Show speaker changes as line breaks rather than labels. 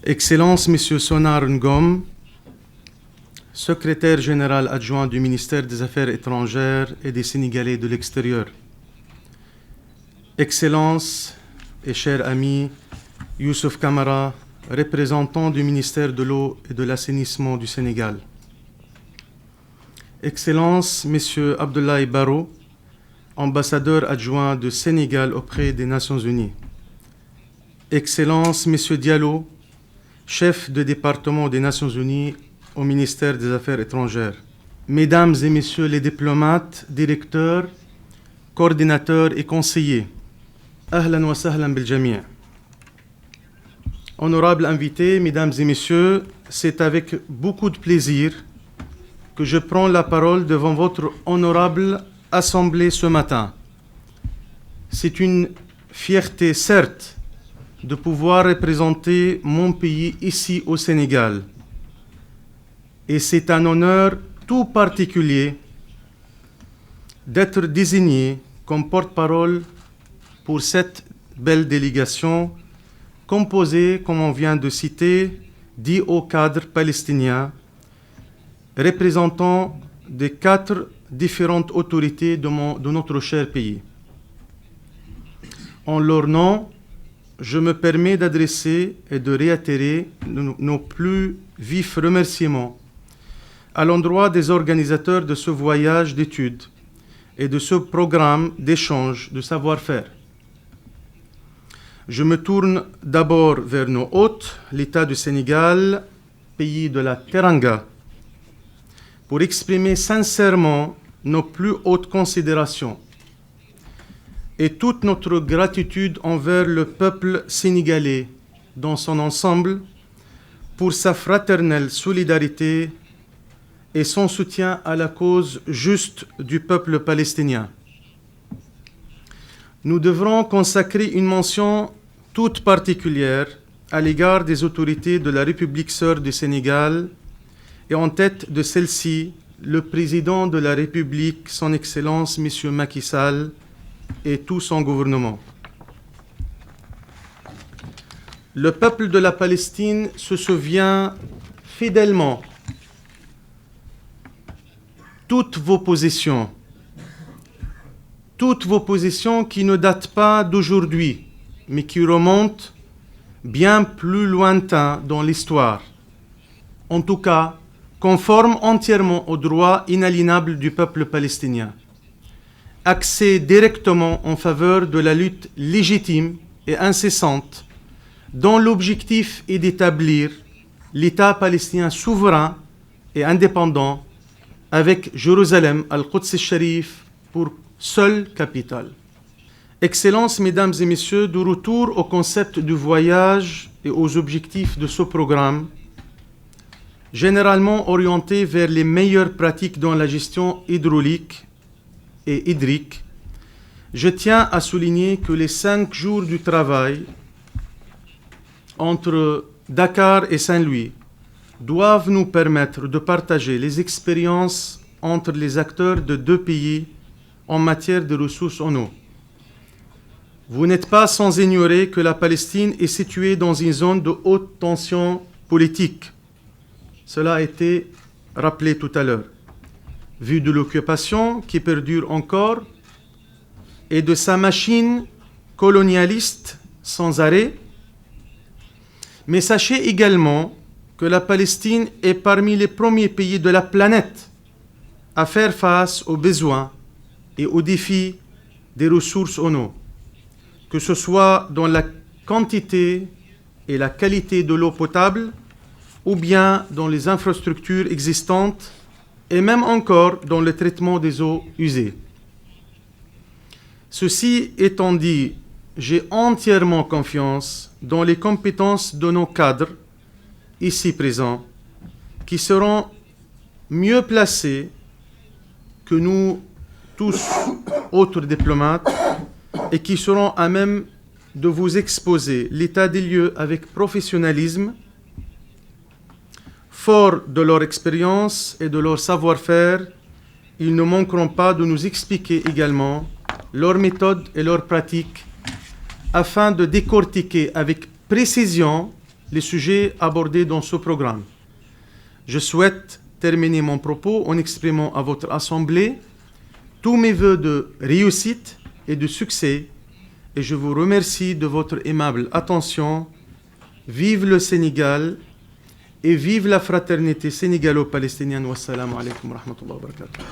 Excellence, Monsieur Sonar Ngom, secrétaire général adjoint du ministère des Affaires étrangères et des Sénégalais de l'extérieur. Excellence et cher ami Youssouf Kamara, représentant du ministère de l'eau et de l'assainissement du Sénégal. Excellence, Monsieur Abdoulaye Baro, ambassadeur adjoint du Sénégal auprès des Nations Unies. Excellence, Monsieur Diallo, chef de département des Nations Unies au ministère des Affaires étrangères. Mesdames et Messieurs les diplomates, directeurs, coordinateurs et conseillers, Ahlan wa sahlan bil jami'. Honorables invités, Mesdames et Messieurs, c'est avec beaucoup de plaisir que je prends la parole devant votre honorable Assemblée ce matin. C'est une fierté, certes, de pouvoir représenter mon pays ici au Sénégal. Et c'est un honneur tout particulier d'être désigné comme porte-parole pour cette belle délégation composée, comme on vient de citer, d'10 hauts cadres palestiniens représentant des 4 différentes autorités de notre cher pays. En leur nom, je me permets d'adresser et de réitérer nos plus vifs remerciements à l'endroit des organisateurs de ce voyage d'études et de ce programme d'échange de savoir-faire. Je me tourne d'abord vers nos hôtes, l'État du Sénégal, pays de la Teranga, pour exprimer sincèrement nos plus hautes considérations et toute notre gratitude envers le peuple sénégalais dans son ensemble pour sa fraternelle solidarité et son soutien à la cause juste du peuple palestinien. Nous devrons consacrer une mention toute particulière à l'égard des autorités de la République sœur du Sénégal et en tête de celle-ci, le président de la République, son Excellence M. Macky Sall, et tout son gouvernement. Le peuple de la Palestine se souvient fidèlement toutes vos positions qui ne datent pas d'aujourd'hui, mais qui remontent bien plus lointain dans l'histoire. En tout cas, conformes entièrement aux droits inaliénables du peuple palestinien, axés directement en faveur de la lutte légitime et incessante dont l'objectif est d'établir l'État palestinien souverain et indépendant avec Jérusalem, Al-Quds al-Sharif, pour seule capitale. Excellences, Mesdames et Messieurs, de retour au concept du voyage et aux objectifs de ce programme, généralement orienté vers les meilleures pratiques dans la gestion hydraulique et hydrique, je tiens à souligner que les 5 jours du travail entre Dakar et Saint-Louis doivent nous permettre de partager les expériences entre les acteurs de 2 pays en matière de ressources en eau. Vous n'êtes pas sans ignorer que la Palestine est située dans une zone de haute tension politique. Cela a été rappelé tout à l'heure. Vu de l'occupation qui perdure encore et de sa machine colonialiste sans arrêt. Mais sachez également que la Palestine est parmi les premiers pays de la planète à faire face aux besoins et aux défis des ressources en eau, que ce soit dans la quantité et la qualité de l'eau potable ou bien dans les infrastructures existantes et même encore dans le traitement des eaux usées. Ceci étant dit, j'ai entièrement confiance dans les compétences de nos cadres ici présents qui seront mieux placés que nous tous autres diplomates et qui seront à même de vous exposer l'état des lieux avec professionnalisme, forts de leur expérience et de leur savoir-faire. Ils ne manqueront pas de nous expliquer également leurs méthodes et leurs pratiques afin de décortiquer avec précision les sujets abordés dans ce programme. Je souhaite terminer mon propos en exprimant à votre assemblée tous mes vœux de réussite et de succès, et je vous remercie de votre aimable attention. Vive le Sénégal et vive la fraternité sénégalo-palestinienne. Wassalamu alaikum wa rahmatullahi wa barakatuh.